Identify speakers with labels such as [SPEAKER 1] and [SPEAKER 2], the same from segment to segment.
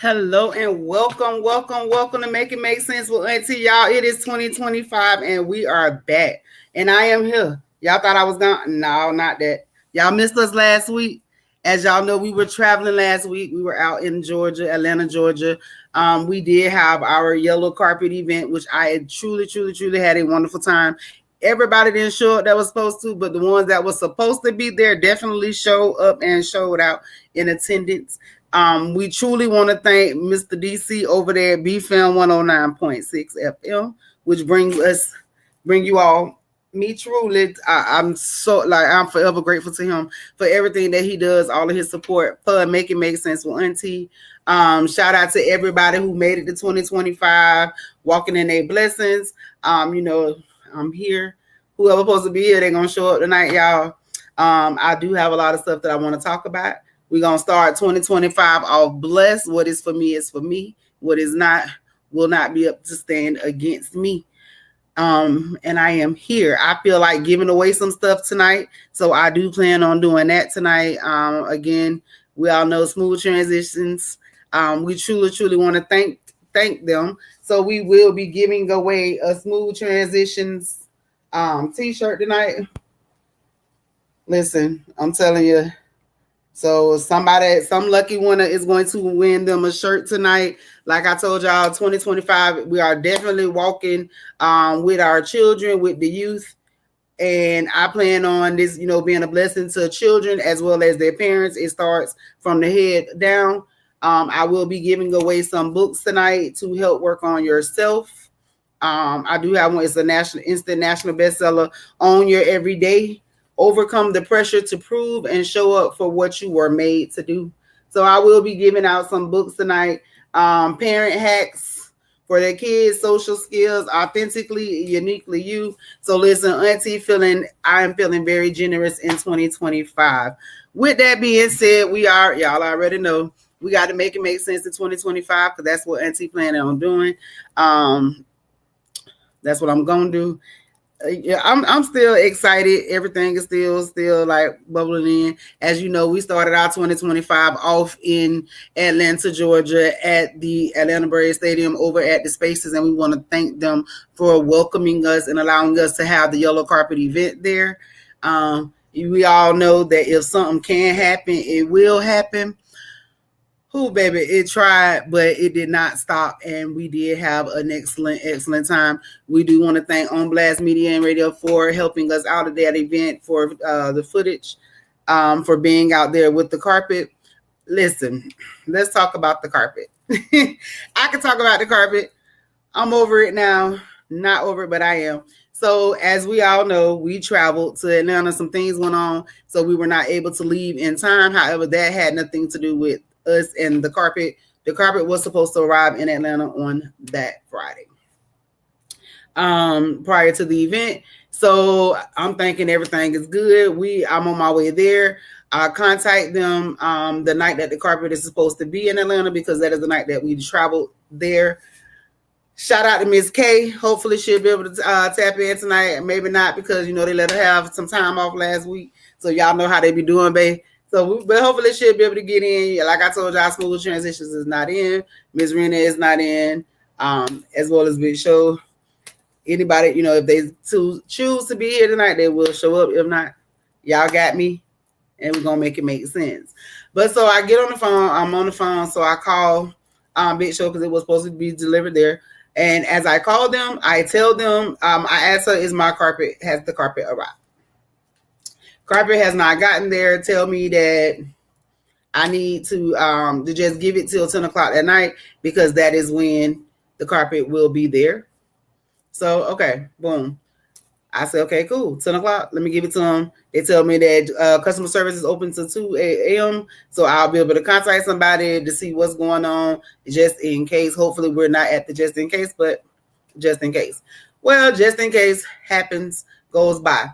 [SPEAKER 1] Hello and welcome to Make It Make Sense with Auntie. Y'all, it is 2025 and we are back. And I am here. Y'all thought I was gone? No, not that. Y'all missed us last week. As y'all know, we were traveling last week. We were out in Georgia, Atlanta, Georgia. We did have our yellow carpet event, which I truly had a wonderful time. Everybody didn't show up that was supposed to, but the ones that was supposed to be there definitely showed up and showed out in attendance. We truly want to thank Mr. DC over there at BFAM 109.6 FM, which bring you all me truly. I'm forever grateful to him for everything that he does, all of his support for Make It Make Sense with Auntie. Shout out to everybody who made it to 2025, walking in their blessings. I'm here. Whoever's supposed to be here, they're gonna show up tonight, y'all. I do have a lot of stuff that I want to talk about. We're going to start 2025 off blessed. What is for me is for me. What is not will not be up to stand against me. And I am here. I feel like giving away some stuff tonight. So I do plan on doing that tonight. Again, we all know smooth transitions. We truly want to thank them. So we will be giving away a smooth transitions t-shirt tonight. Listen, I'm telling you. So some lucky winner is going to win them a shirt tonight. Like I told y'all, 2025, we are definitely walking with our children, with the youth. And I plan on this, being a blessing to children as well as their parents. It starts from the head down. I will be giving away some books tonight to help work on yourself. I do have one. It's a instant national bestseller, Own Your Everyday. Overcome the pressure to prove and show up for what you were made to do. So I will be giving out some books tonight. Parent hacks for their kids, social skills, authentically, uniquely you. So listen, Auntie, I am feeling very generous in 2025. With that being said, y'all already know, we got to make it make sense in 2025 because that's what Auntie planning on doing. That's what I'm going to do. Yeah, I'm still excited. Everything is still like bubbling in. As you know, we started our 2025 off in Atlanta, Georgia at the Atlanta Braves Stadium over at the Spaces, and we want to thank them for welcoming us and allowing us to have the yellow carpet event there. We all know that if something can happen, it will happen. Baby, it tried, but it did not stop, and we did have an excellent time. We do want to thank On Blast Media and Radio for helping us out at that event, for the footage, for being out there with the carpet. Listen, let's talk about the carpet. I can talk about the carpet. I'm over it now. Not over it, but I am. So as we all know, we traveled to Atlanta. Some things went on, so we were not able to leave in time. However, that had nothing to do with us and the carpet. The carpet was supposed to arrive in Atlanta on that Friday, prior to the event. So I'm thinking everything is good. I'm on my way there. I contact them the night that the carpet is supposed to be in Atlanta, because that is the night that we traveled there. Shout out to Miss K. Hopefully she'll be able to tap in tonight. Maybe not, because they let her have some time off last week. So y'all know how they be doing, babe. So, but hopefully she'll be able to get in. Like I told y'all, Smooth Transitions is not in. Miss Rena is not in, as well as Big Show. Anybody, if they choose to be here tonight, they will show up. If not, y'all got me, and we're going to make it make sense. But so I get on the phone. I'm on the phone, so I call Big Show because it was supposed to be delivered there. And as I call them, I tell them, I ask her, has the carpet arrived? Carpet has not gotten there. Tell me that I need to just give it till 10 o'clock at night, because that is when the carpet will be there. So, okay, boom. I say, okay, cool. 10 o'clock. Let me give it to them. They tell me that customer service is open to 2 a.m. So I'll be able to contact somebody to see what's going on, just in case. Hopefully we're not at the just in case, but just in case. Well, just in case happens, goes by.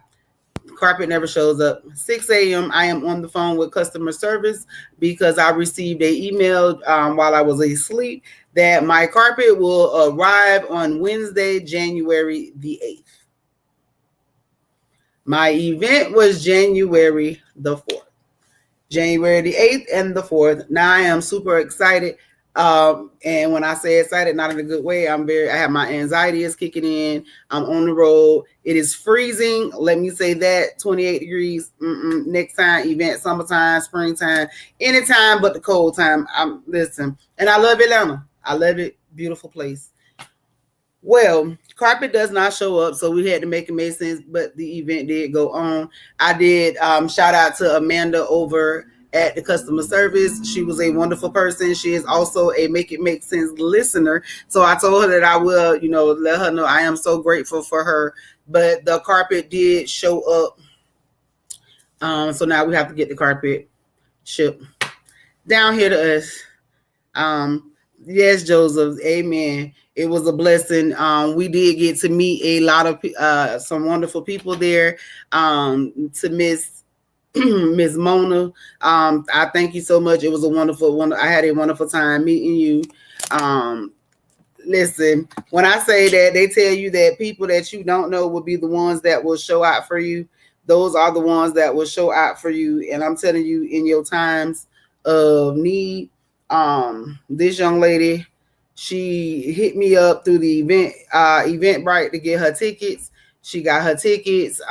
[SPEAKER 1] Carpet never shows up. 6 a.m. I am on the phone with customer service because I received an email while I was asleep that my carpet will arrive on Wednesday, January the 8th. My event was January the 4th. January the 8th and the 4th. Now I am super excited. And when I say excited, not in a good way, I have my anxiety is kicking in. I'm on the road. It is freezing. Let me say that 28 degrees. Next time, event, summertime, springtime, anytime but the cold time. Listen, and I love Atlanta. I love it. Beautiful place. Well, carpet does not show up, so we had to make it make sense, but the event did go on. I did shout out to Amanda over at the customer service. She was a wonderful person. She is also a Make It Make Sense listener. So I told her that I will, let her know I am so grateful for her. But the carpet did show up. So now we have to get the carpet shipped down here to us. Yes, Joseph. Amen. It was a blessing. We did get to meet a lot of some wonderful people there. To Miss Mona, I thank you so much. It was a wonderful one. I had a wonderful time meeting you. Listen, when I say that, they tell you that people that you don't know will be the ones that will show out for you. Those are the ones that will show out for you. And I'm telling you, in your times of need, this young lady, she hit me up through the Eventbrite to get her tickets. She got her tickets.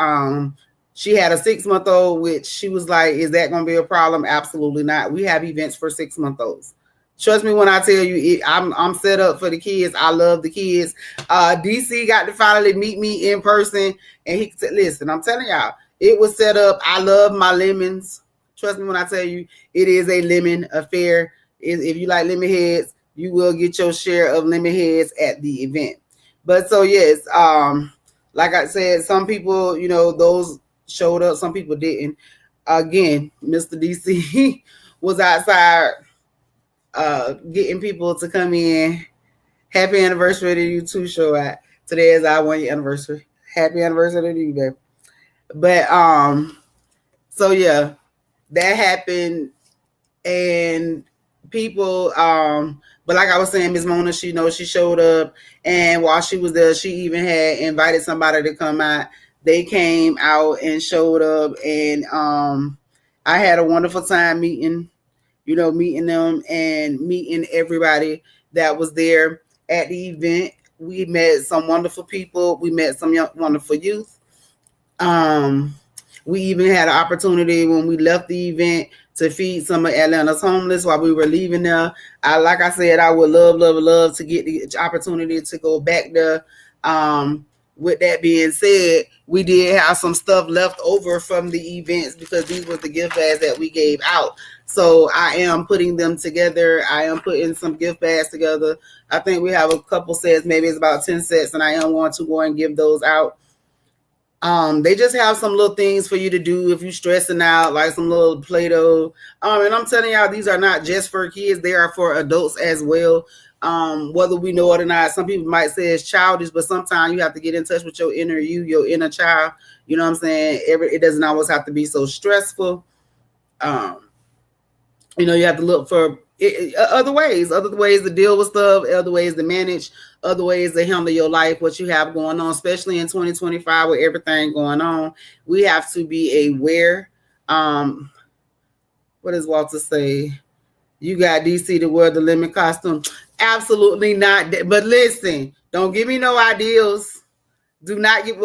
[SPEAKER 1] She had a 6-month-old, which she was like, is that going to be a problem? Absolutely not. We have events for 6-month-olds. Trust me when I tell you, I'm set up for the kids. I love the kids. DC got to finally meet me in person, and he said, listen, I'm telling y'all, it was set up. I love my lemons. Trust me when I tell you, it is a lemon affair. If you like lemon heads, you will get your share of lemon heads at the event. But so yes, like I said, some people, those showed up, some people didn't. Again, Mr. DC was outside getting people to come in. Happy anniversary to you too, show out. Today is our 1-year anniversary. Happy anniversary to you, baby. But so yeah, that happened, and people but like I was saying, Miss Mona, she showed up, and while she was there, she even had invited somebody to come out. They came out and showed up, and I had a wonderful time meeting them and meeting everybody that was there at the event. We met some wonderful people. We met some wonderful youth. We even had an opportunity when we left the event to feed some of Atlanta's homeless while we were leaving there. Like I said, I would love to get the opportunity to go back there. With that being said, we did have some stuff left over from the events because these were the gift bags that we gave out. So I am putting them together. I am putting some gift bags together. I think we have a couple sets, maybe it's about 10 sets, and I am going to go and give those out. They just have some little things for you to do if you're stressing out, like some little Play-Doh. And I'm telling y'all, these are not just for kids. They are for adults as well. Whether we know it or not, some people might say it's childish, but sometimes you have to get in touch with your inner you, your inner child. You know what I'm saying? It doesn't always have to be so stressful. You have to look for other ways to deal with stuff, other ways to manage, other ways to handle your life, what you have going on, especially in 2025 with everything going on. We have to be aware. What does Walter say? You got DC to wear the lemon costume? Absolutely not. But listen, don't give me no ideals. Do not get,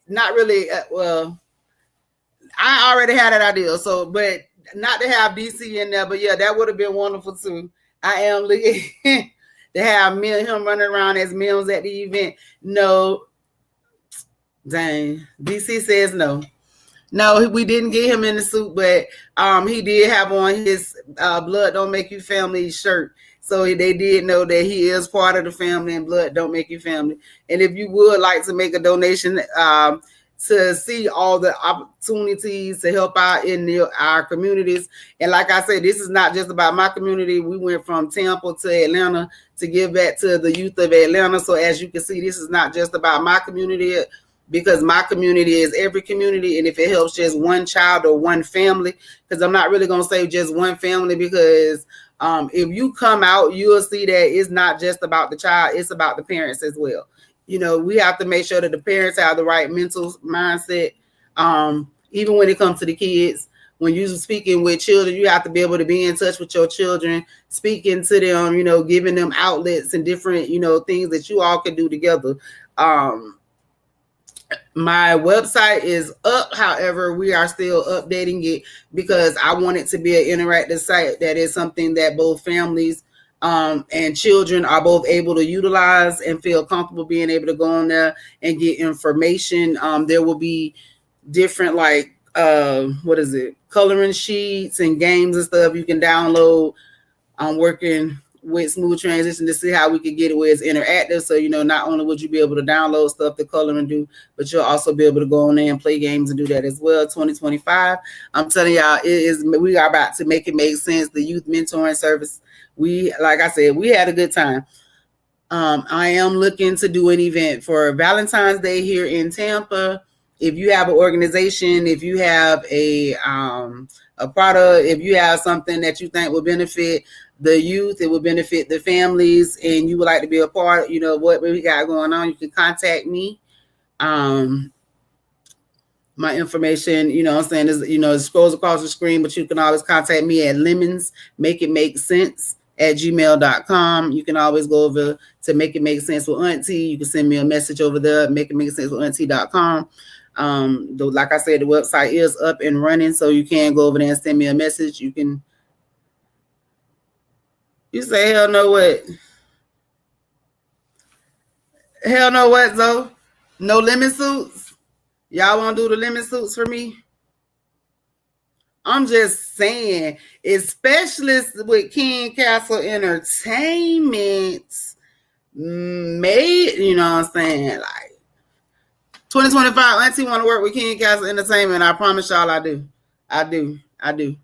[SPEAKER 1] not really. I already had that idea. So, but not to have DC in there, but yeah, that would have been wonderful too. I am looking to have him running around as Mims at the event. No, dang. DC says no. No, we didn't get him in the suit, but he did have on his Blood Don't Make You Family shirt. So they did know that he is part of the family, and Blood Don't Make You Family. And if you would like to make a donation to see all the opportunities to help out in our communities. And like I said, this is not just about my community. We went from Tampa to Atlanta to give back to the youth of Atlanta. So as you can see, this is not just about my community, because my community is every community. And if it helps just one child or one family, because I'm not really going to say just one family, because if you come out, you'll see that it's not just about the child, it's about the parents as well. We have to make sure that the parents have the right mental mindset, even when it comes to the kids. when you're speaking with children, you have to be able to be in touch with your children, speaking to them, you know, giving them outlets and different, you know, things that you all can do together. My website is up. However, we are still updating it because I want it to be an interactive site that is something that both families and children are both able to utilize and feel comfortable being able to go on there and get information. There will be different coloring sheets and games and stuff you can download. I'm working with Smooth Transition to see how we can get it where it's interactive. So, you know, not only would you be able to download stuff to color and do, but you'll also be able to go on there and play games and do that as well. 2025. I'm telling y'all, we are about to make it make sense. The youth mentoring service. Like I said, we had a good time. I am looking to do an event for Valentine's Day here in Tampa. If you have an organization, if you have a product, if you have something that you think will benefit the youth, it will benefit the families, and you would like to be a part, you know, what we got going on, you can contact me. My information, you know what I'm saying, is, you know, it scrolls across the screen, but you can always contact me at lemonsmakeitmakesense@gmail.com. You can always go over to Make It Make Sense with Auntie. You can send me a message over there, makeitmakesense with auntie.com. Like I said, the website is up and running, so you can go over there and send me a message. You say, hell no what? Hell no what, Zoe? No lemon suits? Y'all want to do the lemon suits for me? I'm just saying, especially with King Castle Entertainment, made, you know what I'm saying, like 2025, Auntie want to work with King Castle Entertainment. I promise y'all I do. I do.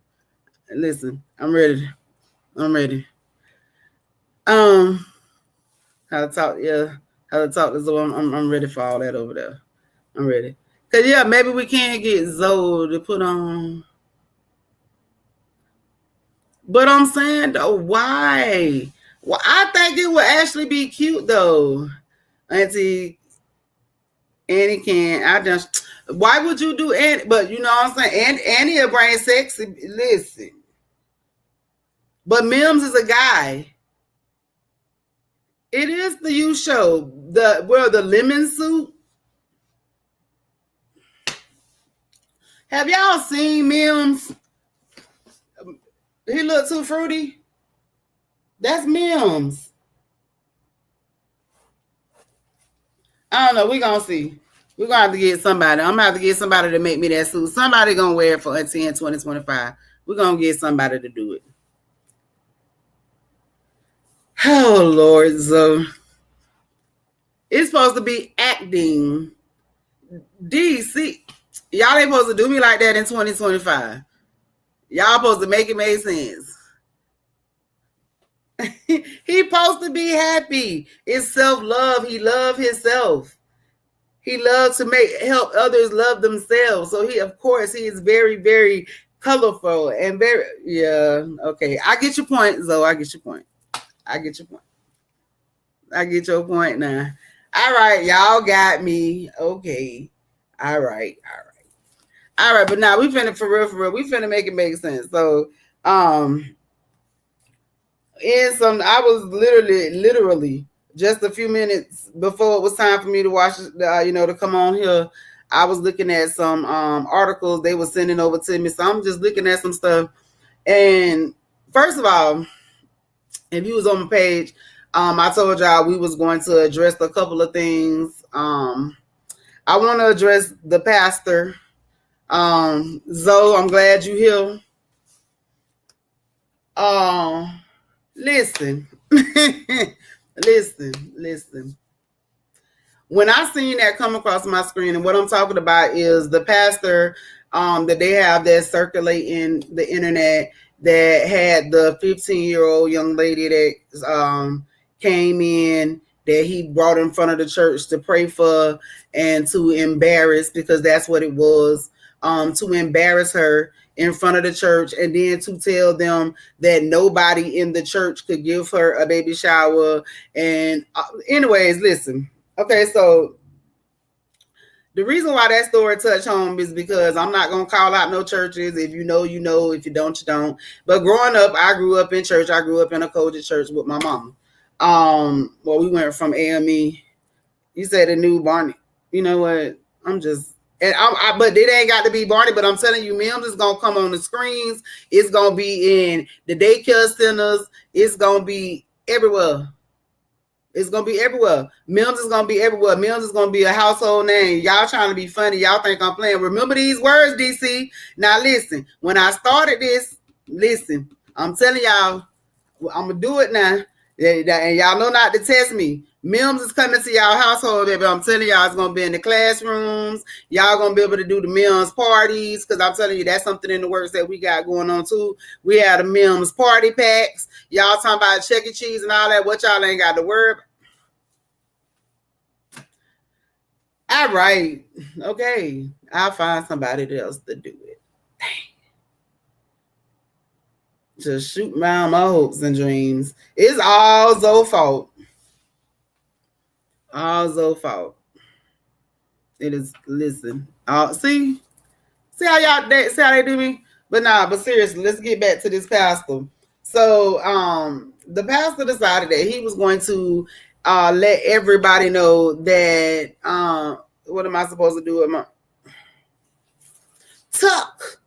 [SPEAKER 1] Listen, I'm ready. How to talk to Zoe. I'm ready for all that over there. I'm ready. Cause yeah, maybe we can get Zoe to put on. But I'm saying though, why? Well, I think it would actually be cute though. Auntie Annie can. Why would you do Annie? But you know what I'm saying? Annie will bring sexy. Listen. But Mims is a guy. It is the you show. The lemon soup. Have y'all seen Mims? He look too fruity. That's Mims. I don't know. We're going to see. We're going to have to get somebody. I'm going to have to get somebody to make me that suit. Somebody going to wear it for Auntie in 2025. We're going to get somebody to do it. Oh, Lord. So it's supposed to be acting. DC. Y'all ain't supposed to do me like that in 2025. Y'all supposed to make it make sense. He supposed to be happy. It's self-love. He love himself. He loves to help others love themselves. So he is very, very colorful and very, yeah. Okay. I get your point, Zoe. I get your point. I get your point now. All right. Y'all got me. Okay. All right. But now we finna for real. We finna make it make sense. So, I was literally just a few minutes before it was time for me to watch, to come on here. I was looking at some articles they were sending over to me. So I'm just looking at some stuff. And first of all, if you was on my page, I told y'all we was going to address a couple of things. I want to address the pastor. Zoe, I'm glad you here. Listen. Listen. When I seen that come across my screen, and what I'm talking about is the pastor that they have that circulating the internet that had the 15-year-old young lady that came in that he brought in front of the church to pray for and to embarrass, because that's what it was, to embarrass her in front of the church, and then to tell them that nobody in the church could give her a baby shower. And anyways, listen. Okay, so The reason why that story touched home is because I'm not gonna call out no churches. If you know, you know. If you don't, you don't. But growing up, I grew up in church. I grew up in a Kojic church with my mama. Well, we went from AME. You said the new Barney. You know what? I'm just but it ain't got to be Barney. But I'm telling you, Mims is gonna come on the screens. It's gonna be in the daycare centers. It's gonna be everywhere. It's gonna be everywhere. Mims is gonna be everywhere. Mims is gonna be a household name. Y'all trying to be funny. Y'all think I'm playing. Remember these words, DC. Now listen. When I started this, listen. I'm telling y'all, I'm gonna do it now. And y'all know not to test me. Mims is coming to y'all household, baby. I'm telling y'all, it's gonna be in the classrooms. Y'all gonna be able to do the Mims parties, because I'm telling you, that's something in the works that we got going on too. We have the Mims party packs. Y'all talking about Chuck E. Cheese and all that. What y'all ain't got to worry about. All right, okay. I'll find somebody else to do it. Just shoot down my hopes and dreams. It's all Zoe's fault. All Zoe's fault. It is. Listen. See how y'all see how they do me. But seriously, let's get back to this pastor. So the pastor decided that he was going to let everybody know that what am I supposed to do with my tuck?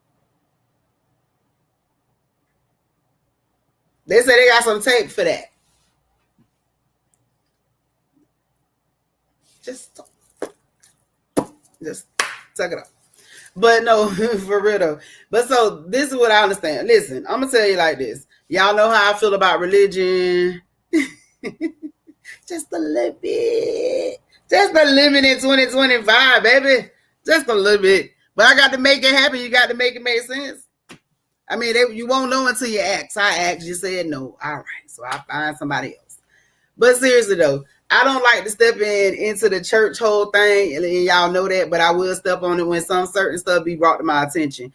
[SPEAKER 1] They say they got some tape for that. Just tuck it up. But no, for real though. But so this is what I understand. Listen, I'm gonna tell you like this. Y'all know how I feel about religion. Just a little bit. Just a little bit in 2025, baby. Just a little bit. But I got to make it happen. You got to make it make sense. I mean, you won't know until you ask. I asked, you said no. All right, so I find somebody else. But seriously though, I don't like to step into the church whole thing, and y'all know that, but I will step on it when some certain stuff be brought to my attention.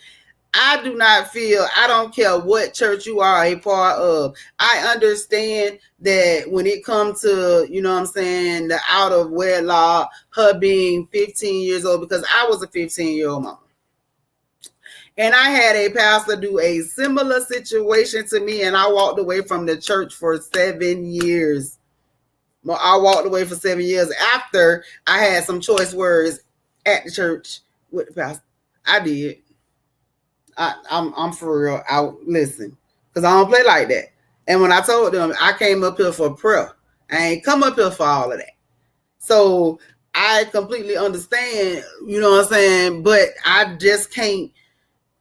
[SPEAKER 1] I do not feel, I don't care what church you are a part of. I understand that when it comes to, you know what I'm saying, the out of wedlock, her being 15 years old, because I was a 15-year-old mom. And I had a pastor do a similar situation to me, and I walked away from the church for 7 years. I walked away for 7 years after I had some choice words at the church with the pastor. I did. I'm for real. Listen, because I don't play like that. And when I told them I came up here for prayer, I ain't come up here for all of that. So I completely understand, you know what I'm saying? But I just can't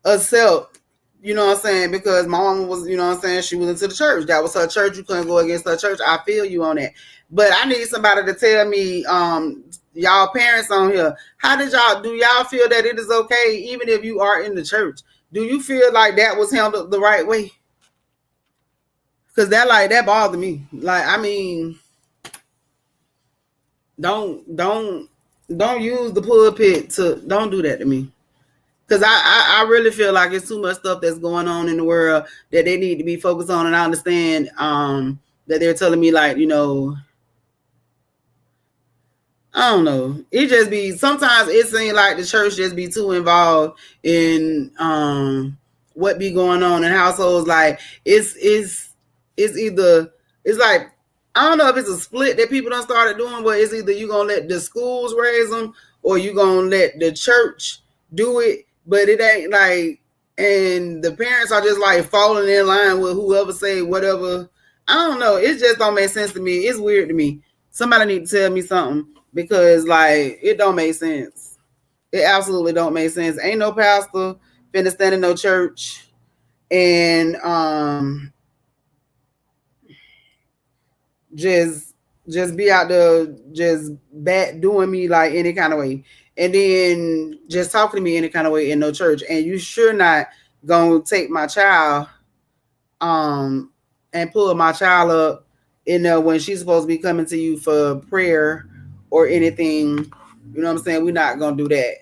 [SPEAKER 1] accept, you know what I'm saying? Because my mom was, you know what I'm saying? She was into the church. That was her church. You couldn't go against her church. I feel you on that. But I need somebody to tell me, y'all parents on here, do y'all feel that it is okay, even if you are in the church? Do you feel like that was handled the right way? Because that bothered me. Like, I mean, don't use the pulpit don't do that to me. Because I really feel like it's too much stuff that's going on in the world that they need to be focused on. And I understand that they're telling me, like, you know, I don't know. It just be, sometimes it seems like the church just be too involved in what be going on in households. Like it's either, it's like, I don't know if it's a split that people done started doing, but it's either you gonna let the schools raise them or you gonna let the church do it. But it ain't like, and the parents are just like falling in line with whoever say whatever. I don't know. It just don't make sense to me. It's weird to me. Somebody need to tell me something. Because like it don't make sense. It absolutely don't make sense. Ain't no pastor finna stand in no church and just be out there just doing me like any kind of way, and then just talking to me any kind of way in no church. And you sure not gonna take my child and pull my child up in there when she's supposed to be coming to you for prayer or anything. You know what I'm saying? We're not gonna do that.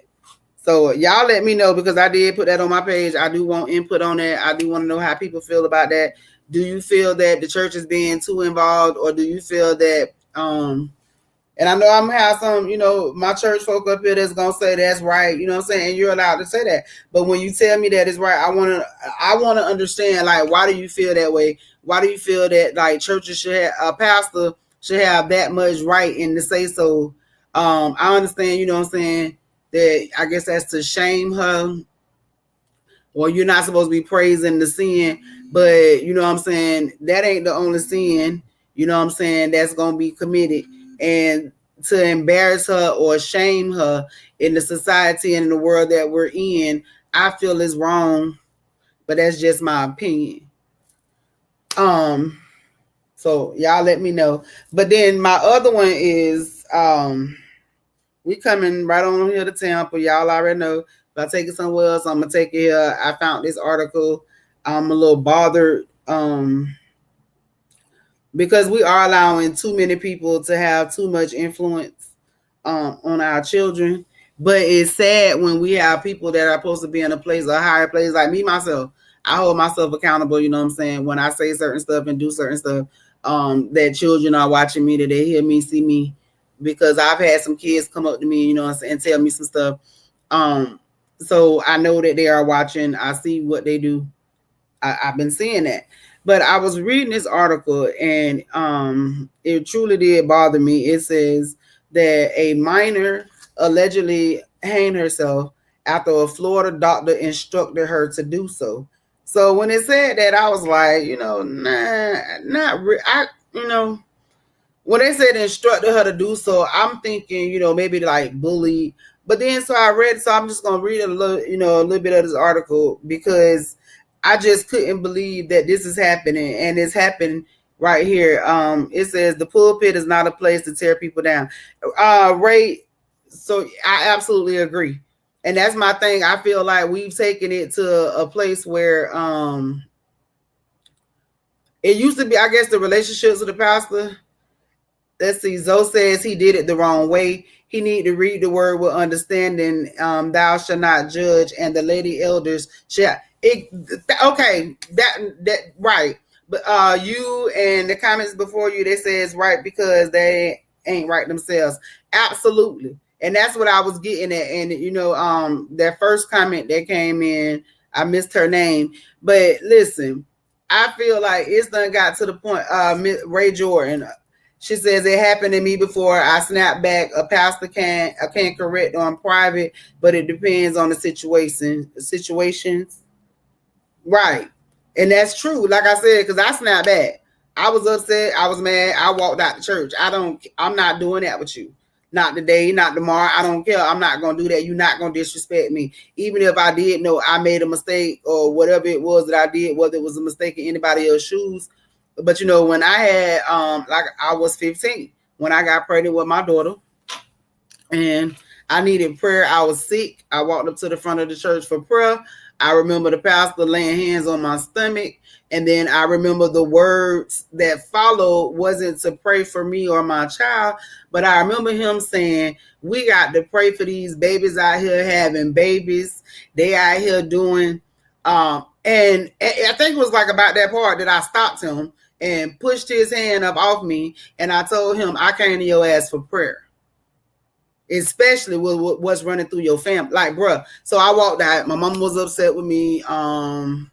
[SPEAKER 1] So y'all let me know, because I did put that on my page. I do want input on that. I do want to know how people feel about that. Do you feel that the church is being too involved, or do you feel that and And I know I'm gonna have some, my church folk up here that's gonna say that's right, you know what I'm saying? And you're allowed to say that. But when you tell me that it's right, I wanna understand, like, why do you feel that way? Why do you feel that like churches should have a pastor should have that much right in to say so? I understand, you know what I'm saying, that I guess that's to shame her, or you're not supposed to be praising the sin, but you know what I'm saying, that ain't the only sin, you know what I'm saying, that's gonna be committed. And to embarrass her or shame her in the society and in the world that we're in, I feel is wrong. But that's just my opinion. So y'all let me know. But then my other one is we coming right on here to Tampa. Y'all already know. If I take it somewhere else, I'm gonna take it here. I found this article. I'm a little bothered because we are allowing too many people to have too much influence on our children. But it's sad when we have people that are supposed to be in a place, a higher place, like me, myself. I hold myself accountable, you know what I'm saying? When I say certain stuff and do certain stuff, that children are watching me, that they hear me, see me, because I've had some kids come up to me, you know, and tell me some stuff. So I know that they are watching. I see what they do. I've been seeing that. But I was reading this article and it truly did bother me. It says that a minor allegedly hanged herself after a Florida doctor instructed her to do so. So when it said that, I was like, when they said instructed her to do so, I'm thinking, maybe like bullied. But then so I read, so I'm just gonna read a little bit of this article because I just couldn't believe that this is happening, and it's happening right here. It says the pulpit is not a place to tear people down. Ray, so I absolutely agree. And that's my thing. I feel like we've taken it to a place where it used to be, I guess, the relationships with the pastor. Let's see. Zoe says he did it the wrong way. He need to read the word with understanding. Thou shalt not judge, and the lady elders shall. Okay, that right. But you and the comments before you, that says right because they ain't right themselves. Absolutely. And that's what I was getting at. And that first comment that came in, I missed her name. But listen, I feel like it's done got to the point. Ray Jordan, she says it happened to me before. I snapped back. A pastor can't correct on private, but it depends on the situations. Right. And that's true. Like I said, because I snapped back. I was upset. I was mad. I walked out the church. I'm not doing that with you. Not today, not tomorrow. I don't care. I'm not going to do that. You're not going to disrespect me. Even if I did know I made a mistake or whatever it was that I did, whether it was a mistake in anybody else's shoes. But, when I had, like I was 15, when I got pregnant with my daughter and I needed prayer, I was sick. I walked up to the front of the church for prayer. I remember the pastor laying hands on my stomach. And then I remember the words that followed wasn't to pray for me or my child, but I remember him saying, we got to pray for these babies out here having babies. They out here doing, and I think it was like about that part that I stopped him and pushed his hand up off me. And I told him, I came to your ass for prayer. Especially with what's running through your family. Like, bruh. So I walked out. My mom was upset with me. Of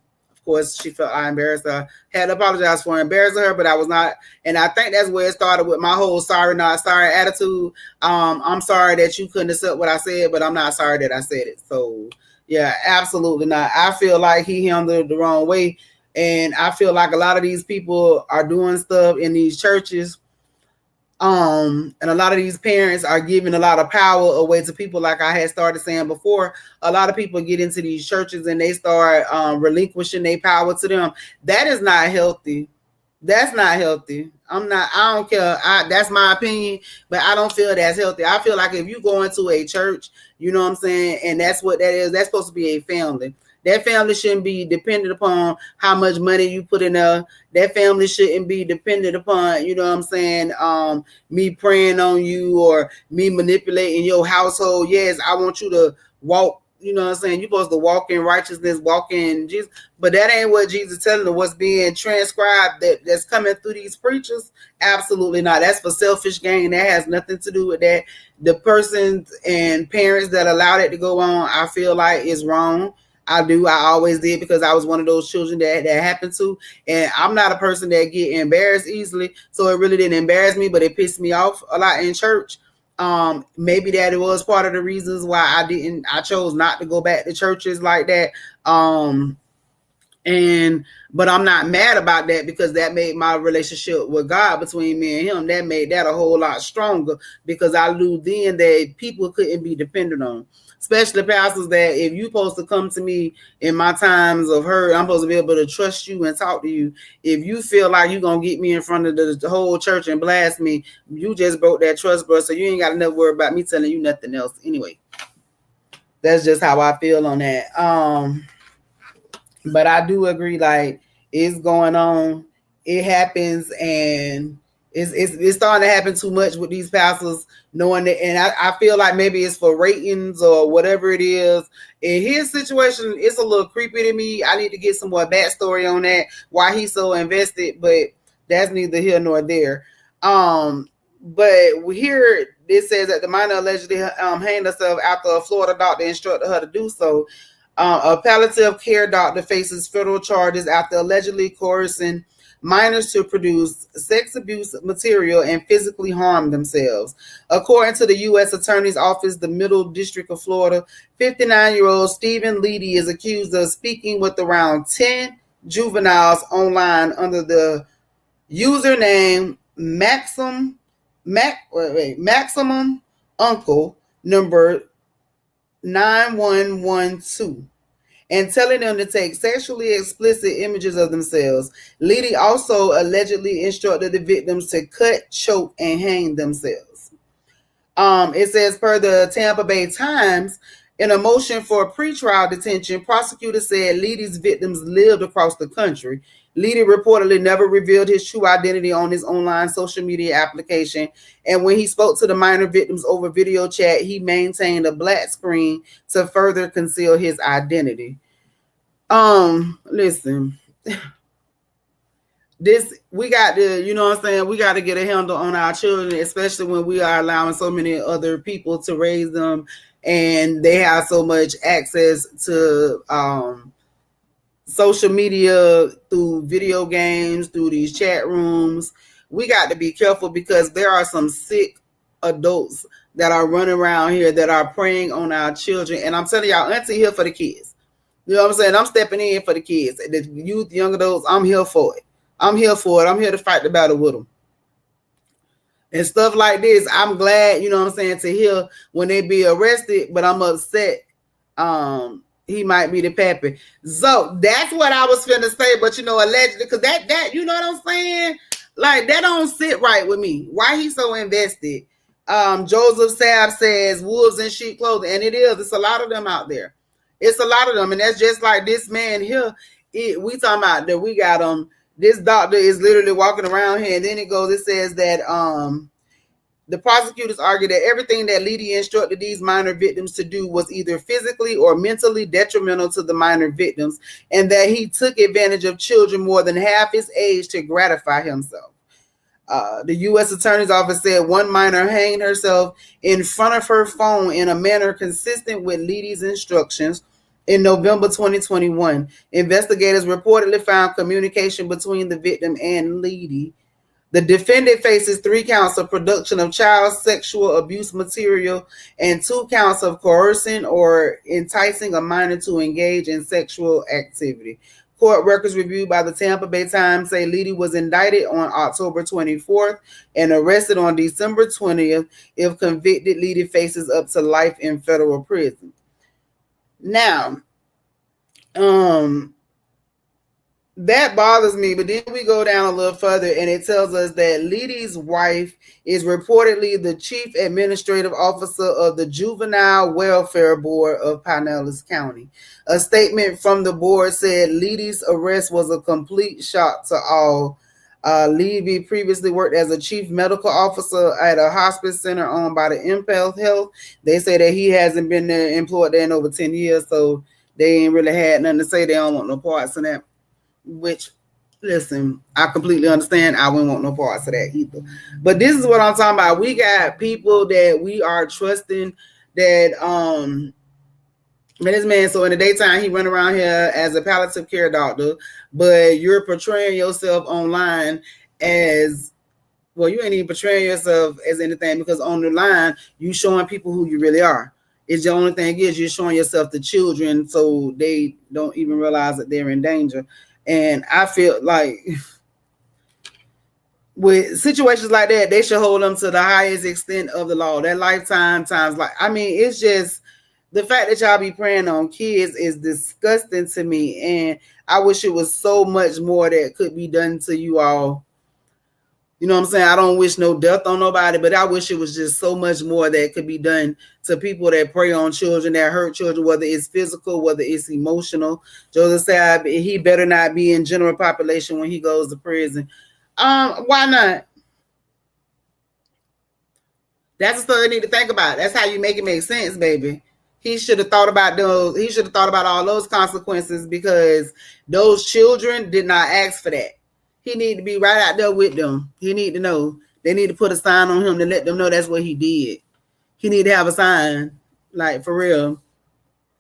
[SPEAKER 1] course, she felt I embarrassed her. Had to apologize for embarrassing her, but I was not. And I think that's where it started with my whole sorry, not sorry attitude. I'm sorry that you couldn't accept what I said, but I'm not sorry that I said it. So, yeah, absolutely not. I feel like he handled it the wrong way. And I feel like a lot of these people are doing stuff in these churches. And a lot of these parents are giving a lot of power away to people. Like I had started saying before, a lot of people get into these churches and they start relinquishing their power to them. That is not healthy. That's not healthy. I don't care. That's my opinion, but I don't feel that's healthy. I feel like if you go into a church, you know what I'm saying, and that's what that is, that's supposed to be a family. That family shouldn't be dependent upon how much money you put in there. That family shouldn't be dependent upon, you know what I'm saying, me praying on you or me manipulating your household. Yes, I want you to walk you know what I'm saying, you're supposed to walk in righteousness, walk in Jesus, but that ain't what Jesus telling them. What's being transcribed that's coming through these preachers? Absolutely not. That's for selfish gain. That has nothing to do with that. The persons and parents that allow that to go on, I feel like is wrong. I always did, because I was one of those children that happened to, and I'm not a person that get embarrassed easily, so it really didn't embarrass me, but it pissed me off a lot in church. Maybe that it was part of the reasons why I chose not to go back to churches like that. But I'm not mad about that, because that made my relationship with God between me and him, that made that a whole lot stronger, because I knew then that people couldn't be dependent on, especially pastors, that if you're supposed to come to me in my times of hurt, I'm supposed to be able to trust you and talk to you. If you feel like you're going to get me in front of the whole church and blast me, you just broke that trust, bro. So you ain't got to never worry about me telling you nothing else. Anyway, that's just how I feel on that. But I do agree, like, it's going on. It happens, and it's starting to happen too much with these pastors, knowing that. And I feel like maybe it's for ratings or whatever it is. In his situation, it's a little creepy to me. I need to get some more backstory on that, why he's so invested, but that's neither here nor there. But here it says that the minor allegedly hanged herself after a Florida doctor instructed her to do so. A palliative care doctor faces federal charges after allegedly coercing minors to produce sex abuse material and physically harm themselves. According to the U.S. Attorney's Office, the Middle District of Florida, 59-year-old Stephen Leedy is accused of speaking with around 10 juveniles online under the username Maximum Uncle number 9112, and telling them to take sexually explicit images of themselves. Leedy also allegedly instructed the victims to cut, choke, and hang themselves. It says, per the Tampa Bay Times, in a motion for pretrial detention, prosecutors said Leedy's victims lived across the country. Leedy reportedly never revealed his true identity on his online social media application, and when he spoke to the minor victims over video chat, he maintained a black screen to further conceal his identity. Listen, we got to, you know what I'm saying, we got to get a handle on our children, especially when we are allowing so many other people to raise them, and they have so much access to social media through video games, through these chat rooms. We got to be careful, because there are some sick adults that are running around here that are preying on our children. And I'm telling y'all, Auntie here for the kids. You know what I'm saying? I'm stepping in for the kids, the youth, young adults. I'm here for it. I'm here for it. I'm here to fight the battle with them. And stuff like this, I'm glad, you know what I'm saying, to hear when they be arrested, but I'm upset. He might be the pappy. So that's what I was finna say, but you know, allegedly, because that you know what I'm saying? Like, that don't sit right with me. Why he so invested? Joseph Saab says wolves in sheep clothing, and it is. It's a lot of them out there. It's a lot of them, and that's just like this man here. We talking about that we got this doctor is literally walking around here, and then it says that the prosecutors argue that everything that Leedy instructed these minor victims to do was either physically or mentally detrimental to the minor victims, and that he took advantage of children more than half his age to gratify himself. The U.S. Attorney's Office said one minor hanged herself in front of her phone in a manner consistent with Leedy's instructions in November 2021. Investigators reportedly found communication between the victim and Leedy. The defendant faces 3 counts of production of child sexual abuse material and 2 counts of coercing or enticing a minor to engage in sexual activity. Court records reviewed by the Tampa Bay Times say Leedy was indicted on October 24th and arrested on December 20th. If convicted, Leedy faces up to life in federal prison. Now, that bothers me, but then we go down a little further and it tells us that Leedy's wife is reportedly the chief administrative officer of the Juvenile Welfare Board of Pinellas County. A statement from the board said Leedy's arrest was a complete shock to all. Levy previously worked as a chief medical officer at a hospice center owned by the Impel Health. They say that he hasn't been there, employed there in over 10 years, so they ain't really had nothing to say. They don't want no parts in that, which, listen, I completely understand. I wouldn't want no parts of that either. But this is what I'm talking about. We got people that we are trusting that this man, so in the daytime, he run around here as a palliative care doctor, but you're portraying yourself online as, well, you ain't even portraying yourself as anything, because on the line, you showing people who you really are. It's the only thing is you're showing yourself to children so they don't even realize that they're in danger. And I feel like with situations like that, they should hold them to the highest extent of the law. That lifetime times, like, I mean, it's just the fact that y'all be preying on kids is disgusting to me. And I wish it was so much more that could be done to you all. You know what I'm saying? I don't wish no death on nobody, but I wish it was just so much more that could be done to people that prey on children, that hurt children, whether it's physical, whether it's emotional. Joseph said he better not be in general population when he goes to prison. Why not? That's the stuff they need to think about. That's how you make it make sense, baby. He should have thought about those. He should have thought about all those consequences, because those children did not ask for that. He need to be right out there with them. He need to know. They need to put a sign on him to let them know that's what he did. He need to have a sign, like, for real.